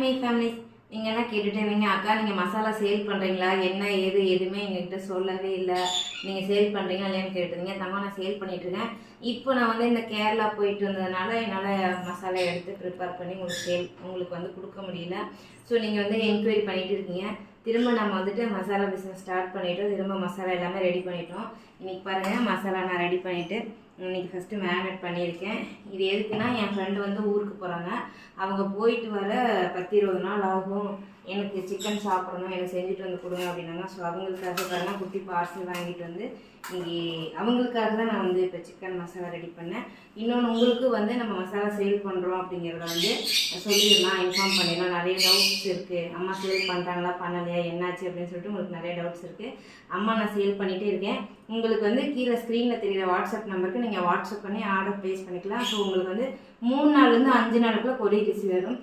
My families, நீங்கள் என்ன கேட்டுகிட்டே இருந்தீங்க, அக்கா நீங்கள் மசாலா சேல் பண்ணுறீங்களா, என்ன ஏது எதுவுமே எங்ககிட்ட சொல்லவே இல்லை, நீங்கள் சேல் பண்ணுறீங்களா இல்லையான்னு கேட்டுருந்தீங்க. தங்க நான் சேல் பண்ணிகிட்ருக்கேன். இப்போ நான் வந்து இந்த கேரளா போயிட்டு வந்ததுனால என்னால் மசாலா எடுத்து ப்ரிப்பேர் பண்ணி உங்களுக்கு வந்து கொடுக்க முடியல. ஸோ நீங்கள் வந்து என்கொயரி பண்ணிகிட்டு இருக்கீங்க. திரும்ப நம்ம வந்துட்டு மசாலா பிஸ்னஸ் ஸ்டார்ட் பண்ணிவிட்டோம். திரும்ப மசாலா எல்லாமே ரெடி பண்ணிட்டோம். இன்றைக்கி பாருங்கள், மசாலா நான் ரெடி பண்ணிவிட்டு இன்றைக்கி ஃபஸ்ட்டு மேரினேட் பண்ணியிருக்கேன். இது எதுக்குன்னா, என் ஃப்ரெண்டு வந்து ஊருக்கு போகிறாங்க. அவங்க போயிட்டு வர 10-20 நாள் ஆகும். எனக்கு சிக்கன் சாப்பிடணும், எனக்கு செஞ்சுட்டு வந்து கொடுங்க அப்படின்னாங்க. ஸோ அவங்களுக்காக பாருங்கள் குட்டி பார்சல் வாங்கிட்டு வந்து இங்கே அவங்களுக்காக தான் நான் வந்து இப்போ சிக்கன் மசாலா ரெடி பண்ணேன். இன்னொன்று உங்களுக்கு வந்து நம்ம மசாலா சேல் பண்ணுறோம் அப்படிங்கிறத வந்து சொல்லிடலாம், இன்ஃபார்ம் பண்ணிடலாம். நிறைய டவுட்ஸ் இருக்குது. அம்மா சேல் பண்ணுறாங்களா பண்ணலையா என்னாச்சு அப்படின்னு சொல்லிட்டு உங்களுக்கு நிறைய டவுட்ஸ் இருக்குது. அம்மா நான் சேல் பண்ணிகிட்டே இருக்கேன். உங்களுக்கு வந்து கீழே ஸ்க்ரீனில் தெரிகிற வாட்ஸ்அப் நம்பருக்கு நீங்கள் வாட்ஸ்அப் பண்ணி ஆர்டர் ப்ளேஸ் பண்ணிக்கலாம். ஸோ உங்களுக்கு வந்து 3 நாள்லேருந்து 5 நாளுக்குள்ளே கொரியர் ரிசீவ் வரும்.